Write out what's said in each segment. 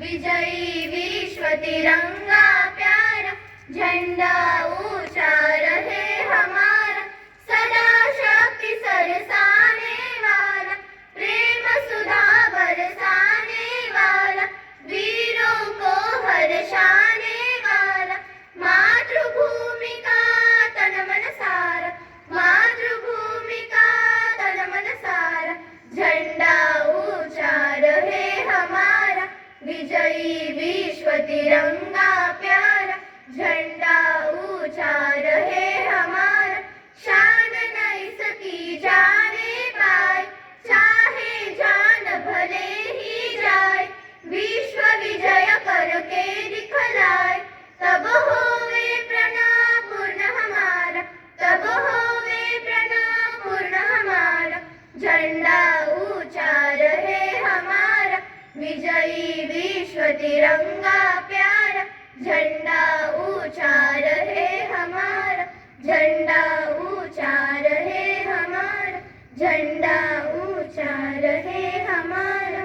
विजयी विश्व तिरंगा प्यारा, झंडा ऊंचा रहे हमारा, सदा शक्ति सरसाने वाला, प्रेम सुधा बरसाने वाला, वीरों को हर्षाने वाला, मातृभूमि का तन मन सारा, मातृभूमि का तन मन सारा, झंडा ऊंचा रहे हमारा, विजयी विश्व तिरंगा प्यारा, झंडा ऊंचा रहे हमारा, शान नहीं सकी जाने पाए, चाहे जान भले ही जाए, विश्व विजय करके दिखलाए, तब होवे प्रणाम पूर्ण हमारा, तब होवे प्रणाम पूर्ण हमारा, झंडा ऊंचा रहे हमारा, विजयी विश्व तिरंगा प्यारा, झंडा ऊंचा रहे हमारा, झंडा ऊंचा रहे हमारा, झंडा ऊंचा रहे हमारा।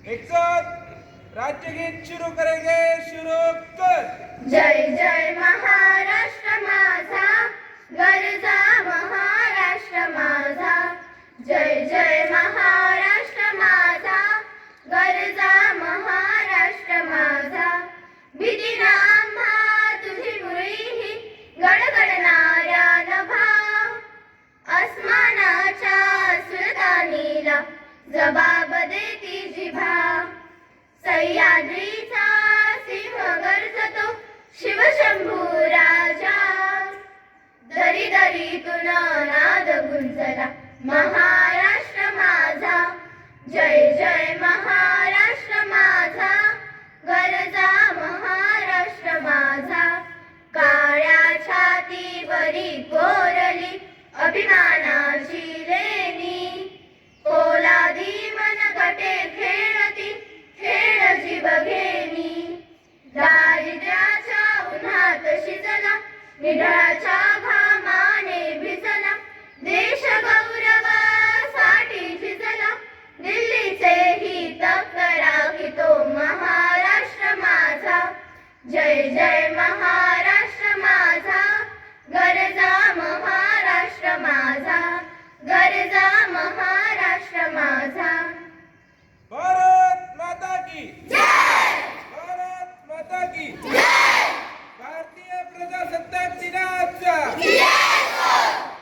एक साथ राज्यगीत शुरू करेंगे, शुरू कर। जय जय महाराष्ट्र माझा, गरजा महाराष्ट्र माझा, जय जय महाराष्ट्र माझा, गरजा महाराष्ट्र माझा, भीतीना आम्हा तुझी मुळीही गडगडणाऱ्या नभा, अस्मानाच्या सुलतानीला जबाब देती जिभा, सह्याद्रीचा सिंह गर्जतो शिवशंभू राजा, दरी दरीतून नाद गुंजला महाराष्ट्र माझा, जय जय महाराष्ट्र माझा, गरजा महाराष्ट्र माझा, काळ्या छातीवरी कोरली अभिमानाची लेणी, पोलादी मनगटे खेळती खेळ जीव घेणी, दारिद्र्याच्या उन्हात शिजला, निढळाच्या घामाने भिजला, देश गौरवासाठी झिजला, दिल्लीचे हित राखितो महाराष्ट्र माझा, जय जय महाराष्ट्र माझा, गरजा महाराष्ट्र माझा, गरजा महाराष्ट्र माझा। भारत माता की जय, भारत माता की जय, भारतीय प्रजासत्ताक दिनाचा,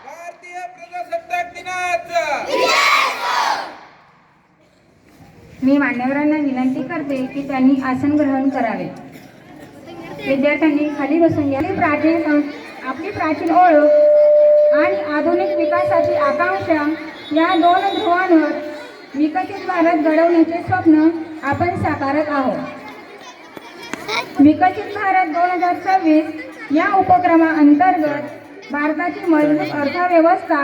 भारतीय प्रजासत्ताक दिनाचा। मी मान्यवरांना विनंती करते की त्यांनी आसन ग्रहण करावे। विद्यार्थ्यांनी खाली बसून आपली प्राचीन ओळख आणि आधुनिक विकासाची आकांक्षा या दोन ध्रुवांवर विकसित भारत घडवण्याचे स्वप्न आपण साकारत आहोत। विकसित भारत 2026 या उपक्रमाअंतर्गत भारताची मजबूत अर्थव्यवस्था,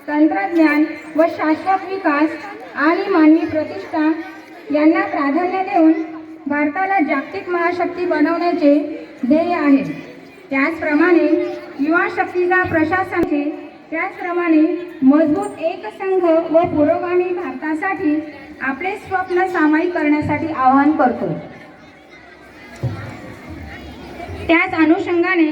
तंत्रज्ञान व शाश्वत विकास आणि मानवी प्रतिष्ठा यांना प्राधान्य देऊन भारताला जागतिक महाशक्ती बनवण्याचे ध्येय आहे। त्याचप्रमाणे युवा शक्तीचा प्रशासनाचे, त्याचप्रमाणे मजबूत एकसंघ व पुरोगामी भारतासाठी आपले स्वप्न सामायिक करण्यासाठी आवाहन करतो। त्याच अनुषंगाने